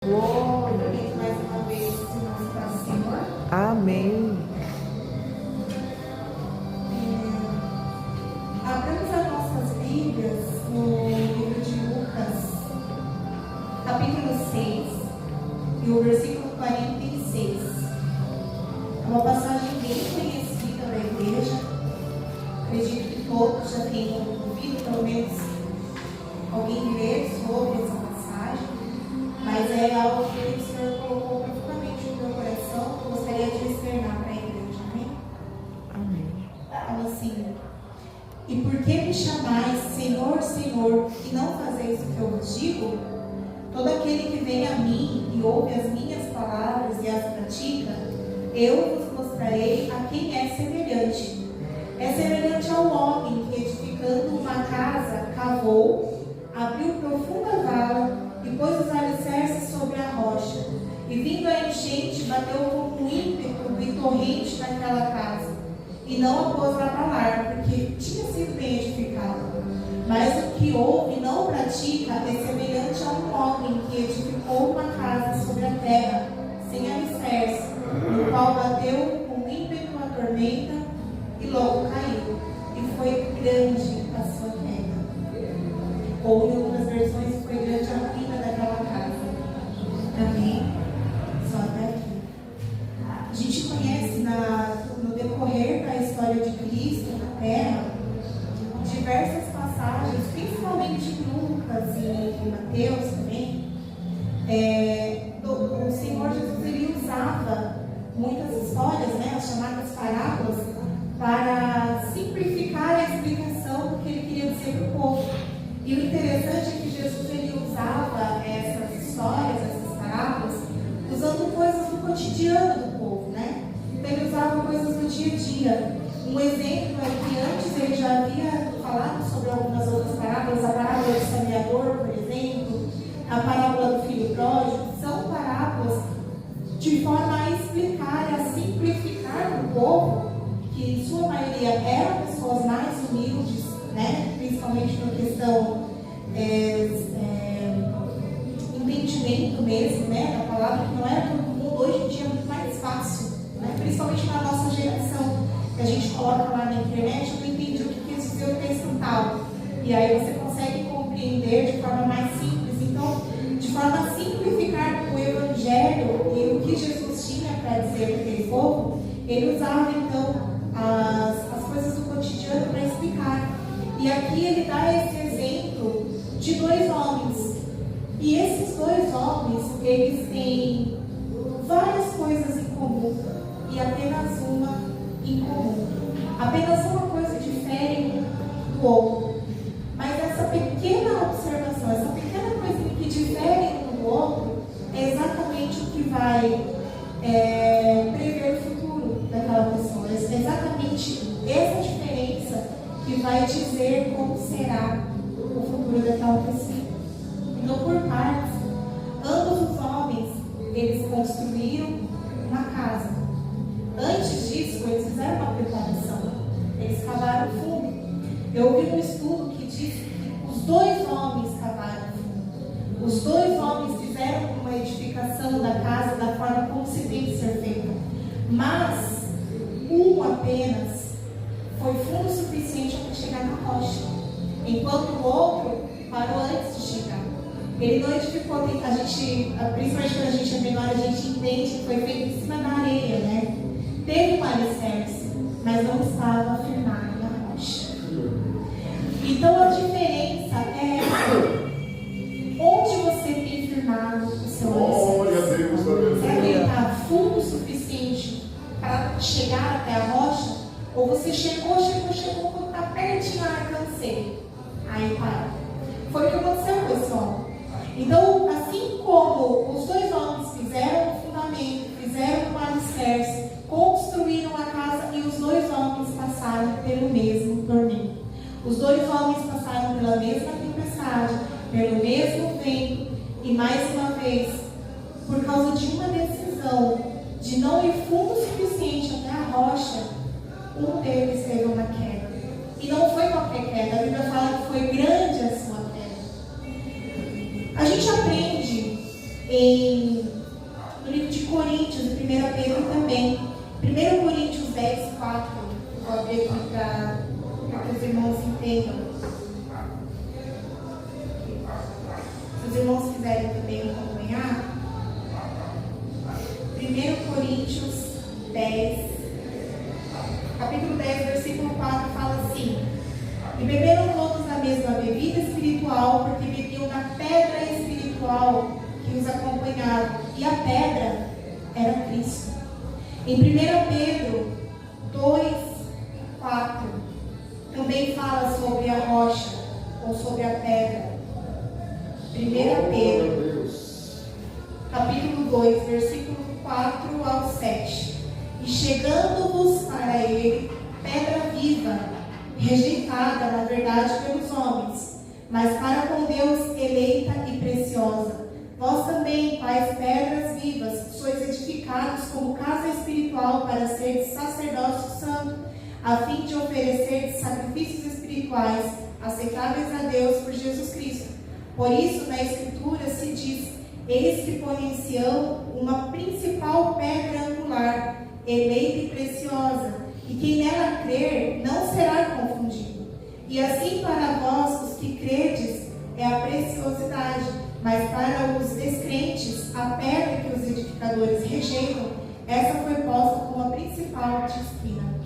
Glória. Mais uma vez, irmãos, para o Senhor. Amém. Abramos as nossas Bíblias no livro de Lucas, capítulo 6, e o versículo 46. É uma passagem bem conhecida da igreja. Acredito que todos já tenham ouvido, pelo menos alguém ler sobre essa passagem. Mas é algo que o Senhor colocou profundamente no meu coração, que eu gostaria de externar para a igreja. Amém? Amém. Fala assim: e por que me chamais Senhor, Senhor, e não fazeis o que eu vos digo? Todo aquele que vem a mim e ouve as minhas palavras e as pratica, eu vos mostrarei a quem é semelhante. É semelhante ao homem que, edificando uma casa, cavou, abriu profunda vala e pôs os alicerces sobre a rocha. E vindo a enchente, bateu com ímpeto e torrente naquela casa, e não a pôs lá para lá, porque tinha sido bem edificada. Mas o que ouve e não pratica é semelhante a um homem que edificou uma casa sobre a terra, sem alicerce, no qual bateu com ímpeto a tormenta, e logo caiu, e foi grande a sua queda. Ou em outras versões, foi grande a ruína daquela casa. Amém? Só até aqui. A gente conhece no decorrer da história de Cristo na Terra diversas passagens, principalmente em Lucas e Mateus também. O Senhor Jesus, ele usava muitas histórias, né, as chamadas parábolas, para simplificar a explicação do que ele queria dizer para o povo. E o interessante é que Jesus, ele usava essas histórias, essas parábolas, usando coisas do cotidiano do povo, né? Então ele usava coisas do dia a dia. Um exemplo é que antes ele já havia falado sobre algumas outras parábolas, a parábola do semeador, por exemplo, a parábola do filho pródigo. São parábolas de forma a explicar, a simplificar para o povo, que em sua maioria eram pessoas mais humildes, né? Principalmente na questão entendimento mesmo, né? Da palavra, que não era todo mundo. Hoje em dia é muito mais fácil, né? Principalmente na nossa geração, que a gente coloca lá na internet: eu não entendi o que quer dizer o texto tal, e aí você consegue compreender de forma mais simples. Então, de forma a simplificar o evangelho e o que Jesus tinha para dizer para aquele povo, ele usava então as coisas do cotidiano para explicar. E aqui ele dá esse exemplo de dois homens. E esses dois homens, eles têm várias coisas em comum e apenas uma em comum. Apenas uma coisa difere um do outro. Mas essa pequena observação, essa pequena coisa que difere um do outro, é exatamente o que vai prever o futuro daquela pessoa. É exatamente essa diferença que vai dizer como será o futuro daquela pessoa. Então, por partes, ambos os homens, eles construíram uma casa. Antes disso, eles fizeram uma preparação. Eles cavaram fundo. Eu ouvi um estudo que diz que os dois homens cavaram fundo. Os dois homens fizeram uma edificação da casa da forma como se tem que ser feita. Mas um apenas foi fundo suficiente para chegar na rocha, enquanto o outro parou antes de chegar. Ele não edificou, principalmente quando a gente é menor, a gente entende que foi feito em cima da areia, né? Teve um alicerce, mas não estava firmado na rocha. Então a diferença é onde você tem firmado o seu alicerce. Será que ele está fundo o suficiente para chegar até a rocha? Ou você chegou, quando está pertinho, cansei. Aí para. Foi o que aconteceu com esse homem. Então, assim como os dois homens fizeram o fundamento, fizeram um alicerce, construíram a casa, e os dois homens passaram pelo mesmo tormento. Os dois homens passaram pela mesma tempestade, pelo mesmo vento, e mais uma vez, por causa de uma decisão de não ir fundo o suficiente até a rocha, um deles teve uma queda. E não foi qualquer queda, a Bíblia fala que foi grande a sua queda. A gente aprende no livro de Coríntios, em 1 Pedro também. 1 Coríntios 10, 4. Vou abrir aqui para que os irmãos entendam. Se os irmãos quiserem também acompanhar. 1 Coríntios 10, capítulo 10, versículo 4, fala assim: e beberam todos da mesma bebida espiritual, porque bebiam da pedra espiritual que os acompanhava, e a pedra era Cristo. Em 1 Pedro 2, 4, também fala sobre a rocha, ou sobre a pedra. 1 Pedro, capítulo 2, versículo 4 ao 7. E chegando-vos para ele, pedra viva, rejeitada, na verdade, pelos homens, mas para com Deus eleita e preciosa. Vós também, quais pedras vivas, sois edificados como casa espiritual para ser sacerdócio santo, a fim de oferecer sacrifícios espirituais aceitáveis a Deus por Jesus Cristo. Por isso, na Escritura se diz: eis que põe em Sião uma principal pedra angular, eleita e preciosa, e quem nela crer não será confundido. E assim para vós, os que credes, é a preciosidade, mas para os descrentes, a pedra que os edificadores rejeitam, essa foi posta como a principal disciplina.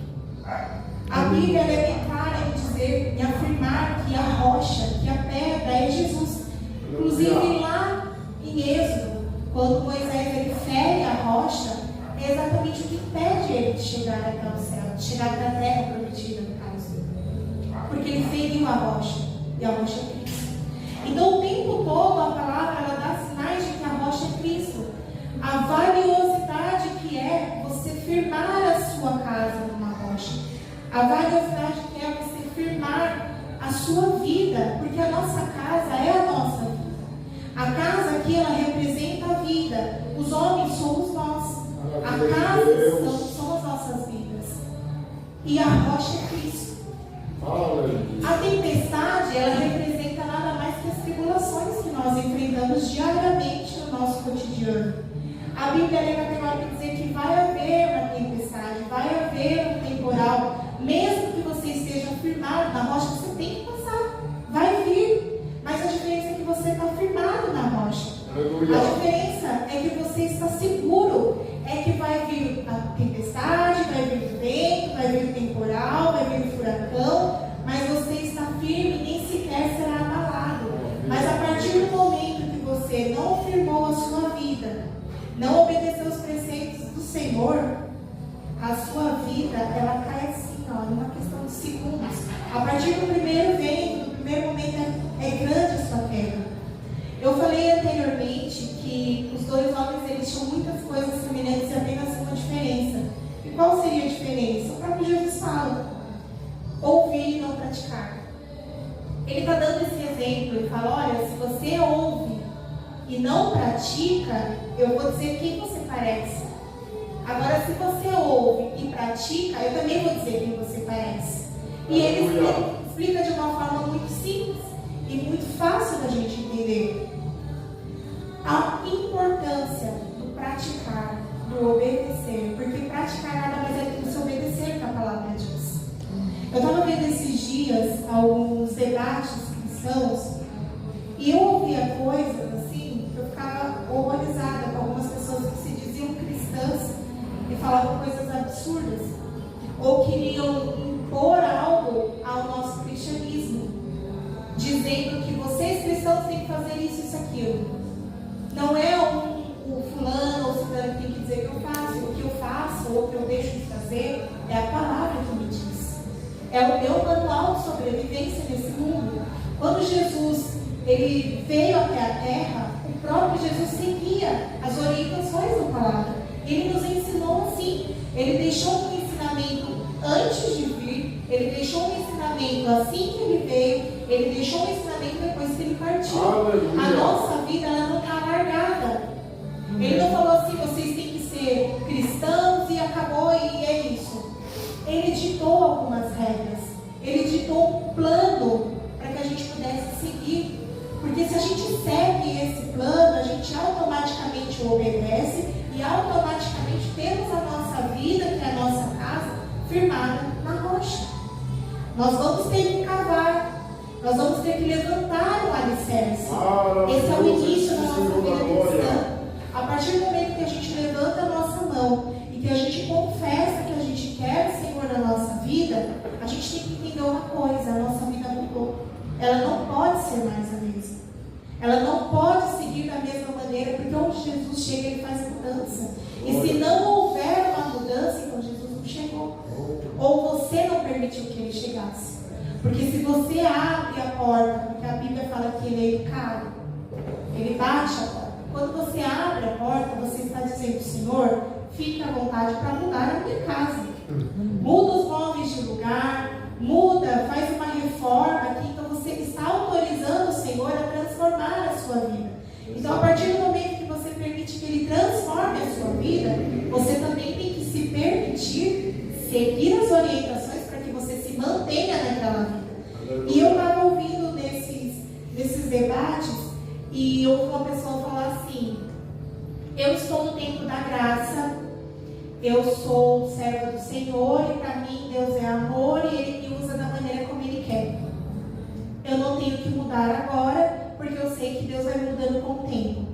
A Bíblia é bem clara em dizer, em afirmar que a rocha, que a pedra é Jesus. Inclusive lá em Êxodo, quando Moisés ele fere a rocha, é exatamente o que impede ele de chegar até o céu, de chegar até a terra prometida, no caso. Porque ele feriu a rocha, e a rocha é Cristo. Então o tempo todo a palavra ela dá sinais de que a rocha é Cristo. A valiosidade que é você firmar a sua casa numa rocha. A valiosidade que é você firmar a sua vida, porque a nossa casa é a nossa vida. A casa aqui ela representa a vida. Os homens somos nós. A casa são as nossas vidas. E a rocha é Cristo. A tempestade ela representa nada mais que as tribulações que nós enfrentamos diariamente no nosso cotidiano. A Bíblia é categórica dizer que vai haver uma tempestade, vai haver um temporal. Mesmo que você esteja firmado na rocha, você tem que passar. Vai vir. Mas a diferença é que você está firmado na rocha. Aleluia. A diferença é que você está seguro. É que vai vir a tempestade, vai vir o vento, vai vir o temporal, vai vir o furacão, mas você está firme e nem sequer será abalado. Mas a partir do momento que você não firmou a sua vida, não obedeceu os preceitos do Senhor, a sua vida, ela cai assim, numa questão de segundos. A partir do primeiro vento, do primeiro momento, é grande a sua queda. Eu falei anteriormente que os dois homens eles tinham muitas coisas semelhantes e apenas uma diferença. E qual seria a diferença? O próprio Jesus fala: ouvir e não praticar. Ele está dando esse exemplo e fala: olha, se você ouve e não pratica, eu vou dizer quem você parece. Agora, se você ouve e pratica, eu também vou dizer quem você parece. E ele explica de uma forma muito simples e muito fácil da gente entender a importância do praticar, do obedecer, porque praticar nada mais é do que se obedecer que a palavra diz. Eu estava vendo esses dias alguns debates cristãos e eu ouvia coisas assim que eu ficava horrorizada com algumas pessoas que se diziam cristãs e falavam coisas absurdas ou queriam impor algo ao nosso cristianismo, dizendo que vocês cristãos têm que fazer isso e isso, aquilo. Não é o fulano ou o ciclano que tem que dizer que eu faço, o que eu faço ou o que eu deixo de fazer, é a palavra que me diz. É o meu manual de sobrevivência nesse mundo. Quando Jesus ele veio até a terra, o próprio Jesus seguia as orientações da palavra. Ele nos ensinou assim. Ele deixou um ensinamento antes de vir, ele deixou um ensinamento assim que ele veio, ele deixou um ensinamento depois que ele partiu. Aleluia. A nossa vida ela não está largada. Ele não falou assim: vocês têm que ser cristãos e acabou e é isso. Ele ditou algumas regras, ele ditou um plano para que a gente pudesse seguir. Porque se a gente segue esse plano, a gente automaticamente Nós vamos ter que cavar, nós vamos ter que levantar o alicerce. Esse é o início da nossa vida cristã. A partir do momento que a gente levanta a nossa mão e que a gente confessa que a gente quer o Senhor na nossa vida, a gente tem que entender uma coisa: a nossa vida mudou. Ela não pode ser mais a mesma. Ela não pode seguir da mesma maneira, porque onde Jesus chega, Ele faz mudança. E se não houver uma mudança, então Jesus não chegou. Ou você não permitiu que Ele chegasse. Porque se você abre a porta, porque a Bíblia fala que Ele é educado, Ele bate a porta. Quando você abre a porta, você está dizendo: Senhor, fique à vontade para mudar a minha casa. Muda os móveis de lugar, muda, faz uma reforma aqui. Então você está autorizando o Senhor a transformar a sua vida. Então, a partir do momento que você permite que Ele transforme a sua vida, você também tem que se permitir seguir as orientações para que você se mantenha naquela vida. E eu estava ouvindo nesses debates, e eu ouvi uma pessoa falar assim: eu estou no tempo da graça, eu sou serva do Senhor, e para mim Deus é amor e Ele me usa da maneira como Ele quer. Eu não tenho que mudar agora, porque eu sei que Deus vai mudando com o tempo.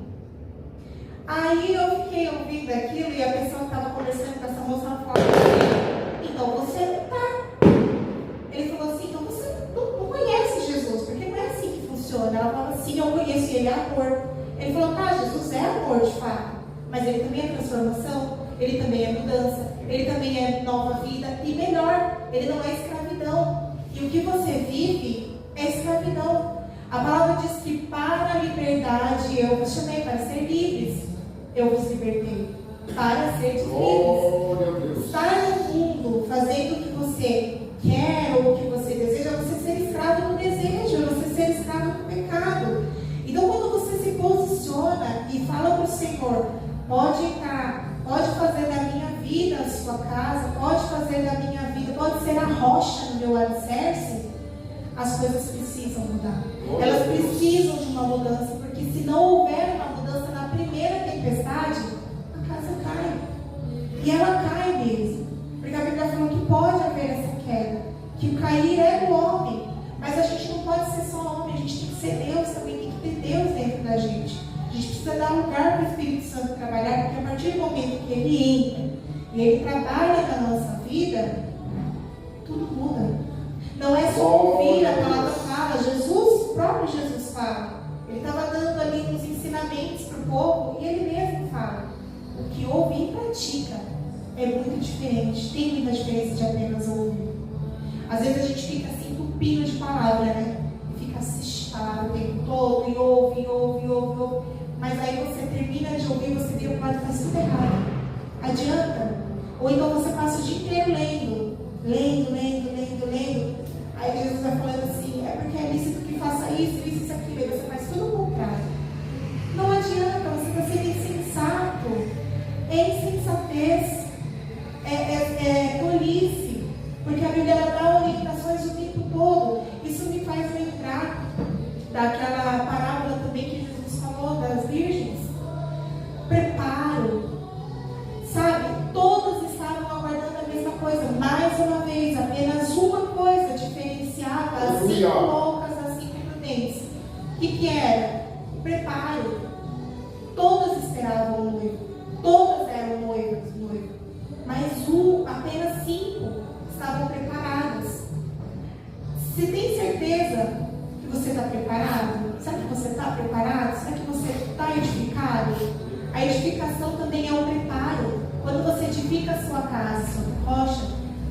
Aí eu fiquei ouvindo aquilo, e a pessoa que estava conversando com essa moça falou assim: então você não está. Ele falou assim: então você não conhece Jesus, porque não é assim que funciona. Ela falou assim: eu conheço, Ele é amor. Ele falou: tá, Jesus é amor de fato, mas Ele também é transformação, Ele também é mudança, Ele também é nova vida, e melhor, Ele não é escravidão. E o que você vive é escravidão. A palavra diz que para a liberdade eu vos chamei, para ser livres eu vos libertei, para ser livres. Estar no mundo fazendo o que você quer ou o que você deseja, você ser escravo do desejo, você ser escravo do pecado. Então, quando você se posiciona e fala para o Senhor: pode entrar, pode fazer da minha vida a sua casa, pode fazer da minha vida, pode ser a rocha no meu alicerce, as coisas precisam mudar. Elas precisam de uma mudança, porque se não houver uma mudança na primeira tempestade, a casa cai. E ela cai mesmo. Porque a Bíblia fala que pode haver essa queda, que o cair é do homem. Mas a gente não pode ser só homem, a gente tem que ser Deus também, tem que ter Deus dentro da gente. A gente precisa dar lugar para o Espírito Santo trabalhar, porque a partir do momento que Ele entra e Ele trabalha na nossa vida, tudo muda. Não é só ouvir a palavra fala. Jesus, o próprio Jesus fala. Ele estava dando ali uns ensinamentos para o povo, e Ele mesmo fala: o que ouve e pratica é muito diferente. Tem muita diferença de apenas ouvir. Às vezes a gente fica assim entupido de palavra, né? E fica assistindo a palavra o tempo todo, e ouve. Mas aí você termina de ouvir, você vira para o lado e faz tudo errado. Adianta? Ou então você passa o dia inteiro lendo. Aí Jesus vai falando assim: é porque é lícito que faça isso, aquilo. Aí você faz tudo o contrário. Não adianta, você está sendo insensato. É insensatez. É tolice. Porque a Bíblia dá orientações o tempo todo. Isso me faz lembrar daquela parábola também que Jesus falou das virgens. Preparo. Sabe? Todas estavam aguardando a mesma coisa. Mais uma vez, apenas uma coisa diferenciava as 5 loucas, as 5 prudentes. O que era? O preparo. Todas esperavam o noivo. Todas eram noivas, noivo. Mas apenas 5 estavam preparadas. Você tem certeza que você está preparado? Será que você está preparado? Será que você está edificado? A edificação também é um preparo. Quando você edifica a sua casa, sua rocha,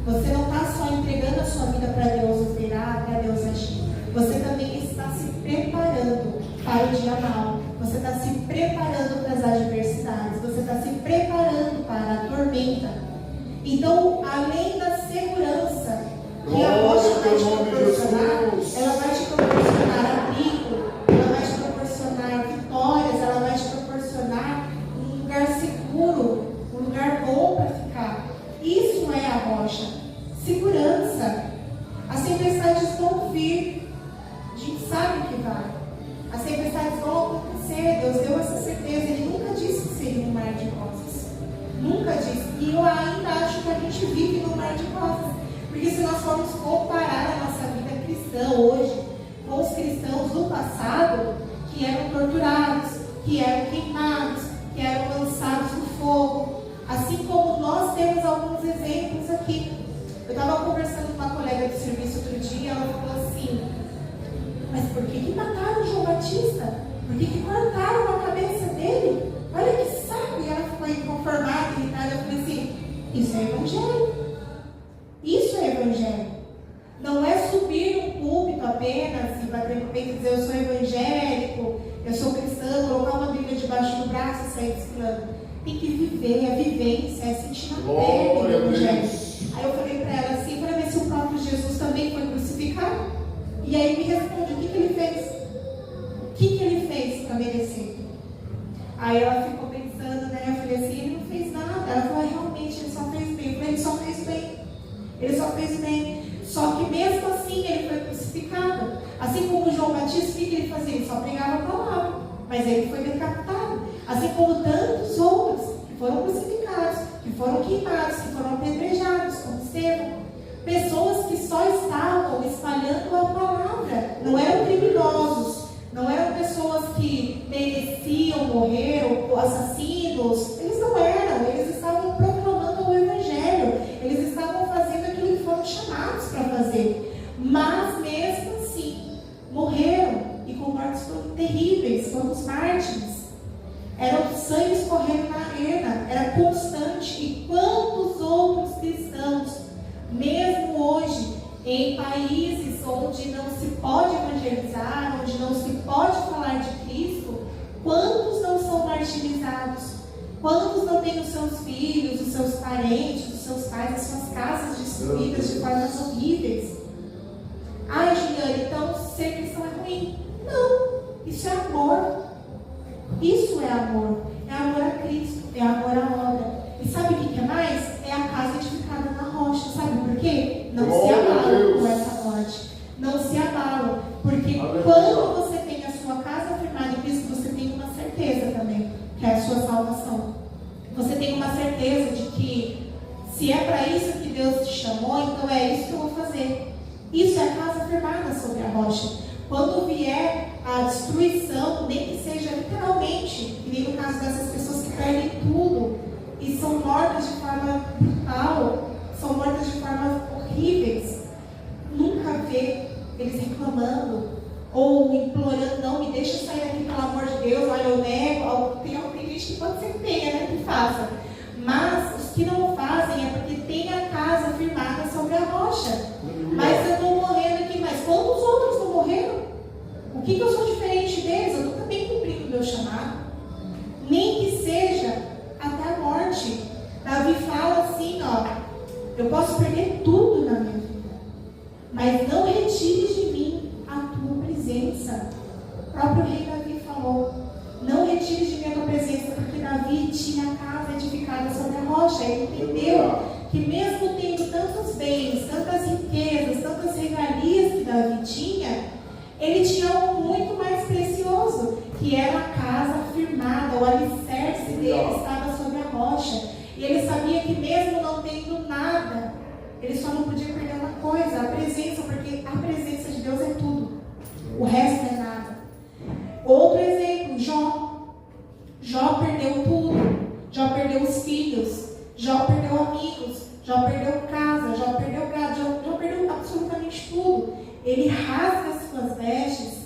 você não está só entregando a sua vida para Deus operar, para Deus agir. Você também está se preparando para o dia mal. Você está se preparando para as adversidades. Você está se preparando para a tormenta. Então, além da segurança que a rocha vai te proporcionar, ela vai te proporcionar abrigo, ela vai te proporcionar vitórias, ela vai te proporcionar um lugar seguro, um lugar bom para ficar. Isso é a rocha. Segurança. As tempestades vão vir. A gente sabe que vai. As tempestades vão acontecer. Deus deu essa certeza. Ele nunca disse que seria um mar de rosas. Nunca disse. E eu ainda acho que a gente vive no mar de rosas. Porque se nós formos comparar a nossa vida cristã hoje com os cristãos do passado, que eram torturados, que eram queimados, que eram lançados no fogo, assim como nós temos alguns exemplos aqui. Eu estava conversando com uma colega de serviço outro dia, ela falou assim: mas por que mataram João Batista? Por que cortaram a cabeça dele? Olha que saco! E ela ficou inconformada, irritada. Eu falei assim: isso é evangelho. Isso é evangelho. Não é subir no púlpito apenas e bater no peito e dizer eu sou evangélico, eu sou cristã, colocar uma Bíblia debaixo do braço e sair desfilando. Tem que viver, é vivência, é sentir na pele o evangelho. Aí eu falei para ela assim, para ver se o próprio Jesus também foi crucificado. E aí me responde, o que ele fez? O que ele fez para merecer? Aí ela ficou pensando, né? Eu falei assim, ele não fez nada. Ela falou, realmente, ele só fez bem. Eu falei, ele só fez bem. Ele só fez bem. Só que mesmo assim ele foi crucificado. Assim como João Batista, o que ele fazia? Ele só pregava a palavra. Mas ele foi decapitado. Assim como tantos outros que foram crucificados, que foram queimados, que foram apedrejados, como Estevão. Pessoas que só estavam espalhando a palavra. Não eram criminosos. Não eram pessoas que mereciam morrer ou assassinos. Eles não eram. Eles estavam proclamando o evangelho. Eles estavam fazendo aquilo que foram chamados para fazer. Mas mesmo assim, morreram. E com mortes terríveis. Foram os mártires. Era o sangue escorrendo na arena. Era constante. E quantos outros cristãos, mesmo hoje, em países onde não se pode evangelizar, onde não se pode falar de Cristo, quantos não são martirizados? Quantos não têm os seus filhos, os seus parentes, os seus pais, as suas casas destruídas de formas horríveis? Ai, Juliana, então ser cristão é ruim? Não, isso é amor. Isso é amor. É amor a Cristo, é amor à obra. E sabe o que é mais? É a casa edificada na rocha. Sabe por quê? Não se abalam com essa morte. Não se abalam. Porque quando você tem a sua casa firmada em Cristo, você tem uma certeza também, que é a sua salvação. Você tem uma certeza de que se é para isso que Deus te chamou, então é isso que eu vou fazer. Isso é a casa firmada sobre a rocha. Quando vier a destruição, nem que seja literalmente, que nem no caso dessas pessoas que perdem tudo e são mortas de forma brutal, são mortas de formas horríveis, nunca vê eles reclamando ou implorando, não, me deixa sair daqui pelo amor de Deus, olha, eu nego. Tem gente que pode ser que tenha, né, que faça. Mas os que não fazem é porque tem a casa firmada sobre a rocha. Mas eu estou morrendo aqui, mas quantos outros não morreram? O que eu sou diferente deles? Eu estou também cumprindo o meu chamado. Nem que seja até a morte. Davi fala assim, ó, eu posso perder tudo na minha vida, mas não retires de mim a tua presença. O próprio rei Davi falou, não retires de mim a tua presença, porque Davi tinha a casa edificada sobre a rocha. Ele entendeu que mesmo tendo tantos bens, tantas riquezas, tantas regalias que Davi tinha, ele tinha algo muito mais precioso, que era a casa firmada, o alicerce dele estava sobre a rocha. E ele sabia que mesmo não tendo nada, ele só não podia perder uma coisa, a presença, porque a presença de Deus é tudo. O resto é nada. Outro exemplo, Jó. Jó perdeu tudo. Jó perdeu os filhos. Jó perdeu amigos. Jó perdeu casa. Jó perdeu gado. Jó perdeu absolutamente tudo. Ele rasga as suas vestes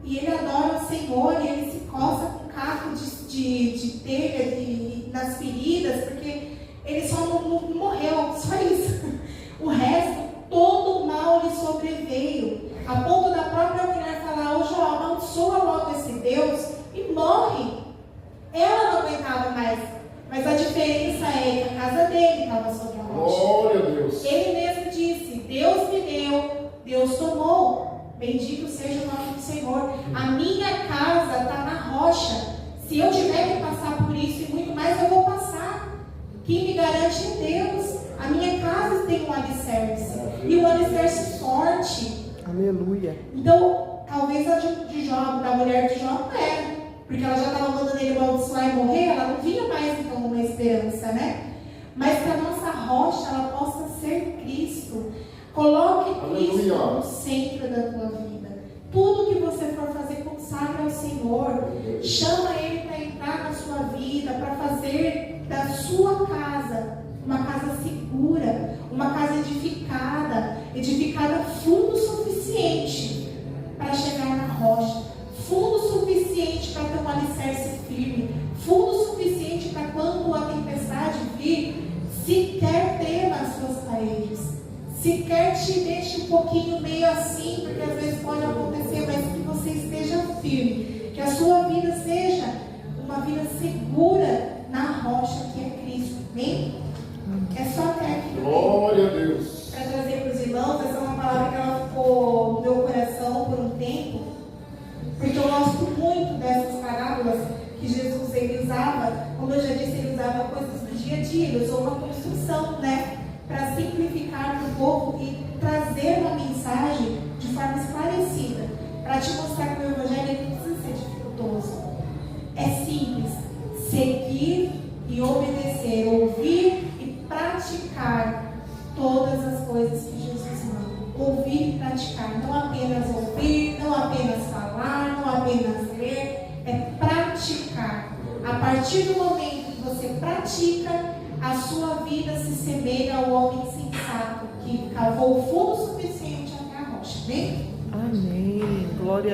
e ele adora o Senhor e ele se coça com caco de telha nas feridas, porque ele só não morreu, só isso. O resto, todo o mal lhe sobreveio, a ponto da própria mulher falar, ô Jó, amaldiçoa logo esse Deus e morre. Ela não aguentava mais, mas a diferença é que a casa dele estava sobre a rocha. Glória a Deus. Ele mesmo disse, Deus me deu, Deus tomou. Bendito seja o nome do Senhor. A minha casa está na rocha. Se eu tiver que passar por isso e muito mais, eu vou passar. Quem me garante é Deus. A minha casa tem um alicerce. E um alicerce forte. Aleluia. Então, talvez a de Jó, da mulher de Jó, não era. Porque ela já estava mandando ele amaldiçoar e morrer. Ela não via mais, então, uma esperança, né? Mas que a nossa rocha, ela possa ser ser Cristo. Coloque Cristo no centro da tua vida. Tudo que você for fazer, consagra ao Senhor. Chama Ele para entrar na sua vida, para fazer da sua casa uma casa segura, uma casa edificada fundo suficiente para chegar na rocha, fundo suficiente para ter um alicerce firme, fundo suficiente para quando a tempestade vir, sequer tema as suas paredes, sequer te deixe um pouquinho meio assim, porque às vezes pode acontecer, mas que você esteja firme, que a sua vida seja uma vida segura na rocha que é Cristo, amém? É só até aqui. Glória a Deus. Para trazer para os irmãos, essa é uma palavra que ela ficou no meu coração por um tempo, porque eu gosto muito dessas parábolas que Jesus ele usava. Como eu já disse, ele usava coisas do dia a dia, ele usou uma construção, né, para simplificar para o povo e trazer uma mensagem de forma esclarecida, para te mostrar que o evangelho não precisa ser dificultoso, é simples, seguir e obedecer, ouvir e praticar todas as coisas que Jesus manda. Ouvir e praticar, não apenas ouvir, não apenas falar, não apenas ler, é praticar. A partir do momento que você pratica, a sua vida se semelha ao homem sensato que cavou o fundo suficiente até a rocha. Amém? Amém. Glória a Deus.